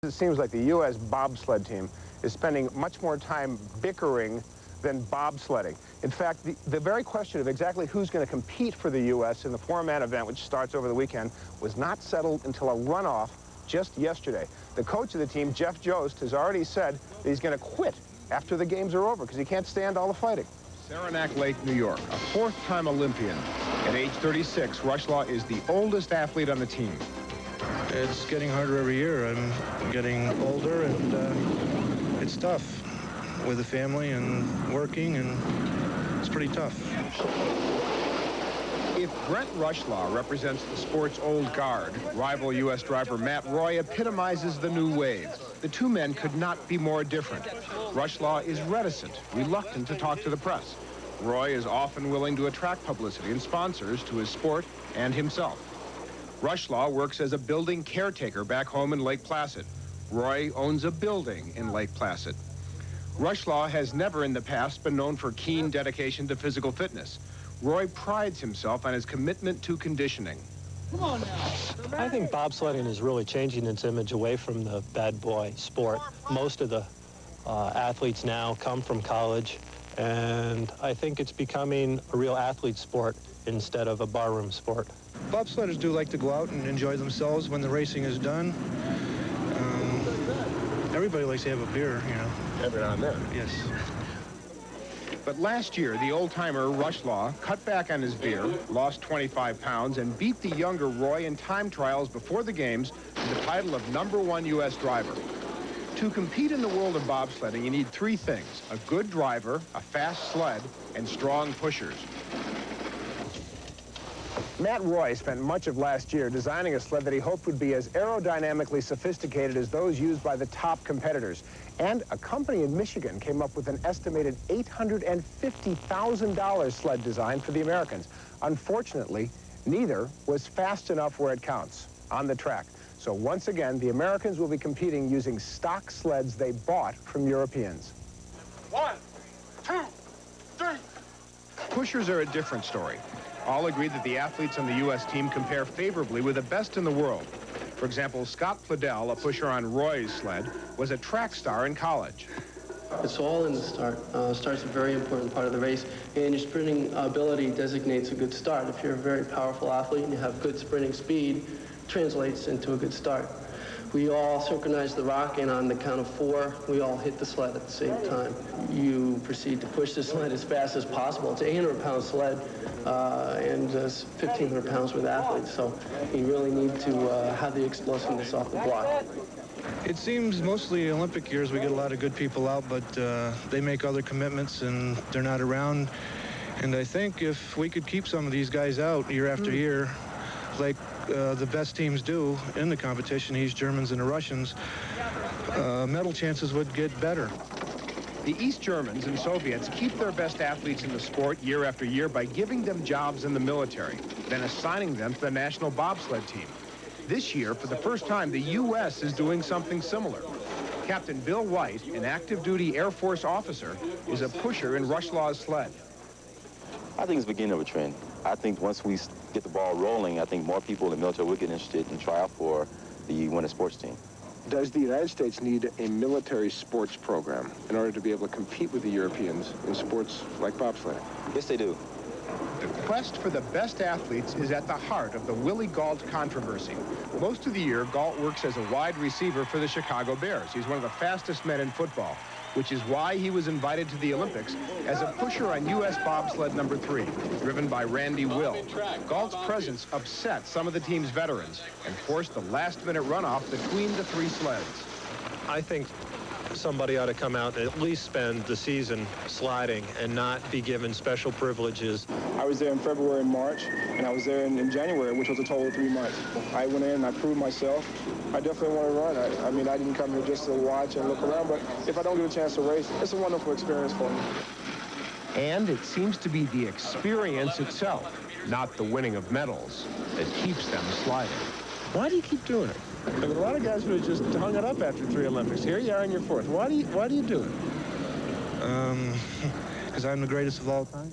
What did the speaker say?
It seems like the U.S. bobsled team is spending much more time bickering than bobsledding. In fact, the very question of exactly who's going to compete for the U.S. in the four-man event, which starts over the weekend, was not settled until a runoff just yesterday. The coach of the team, Jeff Jost, has already said that he's going to quit after the games are over because he can't stand all the fighting. Saranac Lake, New York, a fourth-time Olympian. At age 36, Rushlaw is the oldest athlete on the team. It's getting harder every year. I'm getting older, and it's tough with the family and working, and it's pretty tough. If Brent Rushlaw represents the sport's old guard, rival U.S. driver Matt Roy epitomizes the new wave. The two men could not be more different. Rushlaw is reticent, reluctant to talk to the press. Roy is often willing to attract publicity and sponsors to his sport and himself. Rushlaw works as a building caretaker back home in Lake Placid. Roy owns a building in Lake Placid. Rushlaw has never in the past been known for keen dedication to physical fitness. Roy prides himself on his commitment to conditioning. Come on now. I think bobsledding is really changing its image away from the bad boy sport. Most of the athletes now come from college, and I think it's becoming a real athlete sport instead of a barroom sport. Bobsledders do like to go out and enjoy themselves when the racing is done. Everybody likes to have a beer, you know. Every now and then. Yes. But last year, the old-timer Rushlaw cut back on his beer, lost 25 pounds, and beat the younger Roy in time trials before the games for the title of #1 U.S. driver. To compete in the world of bobsledding, you need three things: a good driver, a fast sled, and strong pushers. Matt Roy spent much of last year designing a sled that he hoped would be as aerodynamically sophisticated as those used by the top competitors. And a company in Michigan came up with an estimated $850,000 sled design for the Americans. Unfortunately, neither was fast enough where it counts, on the track. So once again, the Americans will be competing using stock sleds they bought from Europeans. 1, 2, 3. Pushers are a different story. All agree that the athletes on the U.S. team compare favorably with the best in the world. For example, Scott Pledell, a pusher on Roy's sled, was a track star in college. It's all in the start. Start's a very important part of the race, and your sprinting ability designates a good start. If you're a very powerful athlete and you have good sprinting speed, it translates into a good start. We all synchronize the rock, and on the count of 4, we all hit the sled at the same time. You proceed to push the sled as fast as possible. It's an 800-pound sled, and 1,500 pounds with athletes, so you really need to have the explosiveness off the block. It seems mostly Olympic years we get a lot of good people out, but they make other commitments and they're not around. And I think if we could keep some of these guys out year after year, like the best teams do in the competition, East Germans and the Russians, medal chances would get better. The East Germans and Soviets keep their best athletes in the sport year after year by giving them jobs in the military, then assigning them to the national bobsled team. This year, for the first time, the U.S. is doing something similar. Captain Bill White, an active-duty Air Force officer, is a pusher in Rushlaw's sled. I think it's the beginning of a trend. I think once we get the ball rolling, I think more people in the military will get interested and try out for the winter sports team. Does the United States need a military sports program in order to be able to compete with the Europeans in sports like bobsledding? Yes, they do. The quest for the best athletes is at the heart of the Willie Gault controversy. Most of the year, Gault works as a wide receiver for the Chicago Bears. He's one of the fastest men in football, which is why he was invited to the Olympics as a pusher on U.S. bobsled #3, driven by Randy Will. Gault's presence upset some of the team's veterans and forced the last-minute runoff between the three sleds. I think somebody ought to come out and at least spend the season sliding and not be given special privileges. I was there in February and March, and I was there in January, which was a total of 3 months. I went in and I proved myself. I definitely want to run. I mean, I didn't come here just to watch and look around, but if I don't get a chance to race, it's a wonderful experience for me. And it seems to be the experience itself, not the winning of medals, that keeps them sliding. Why do you keep doing it? I mean, a lot of guys would have just hung it up after 3 Olympics. Here you are in your 4th. Why do you do it? Because I'm the greatest of all time.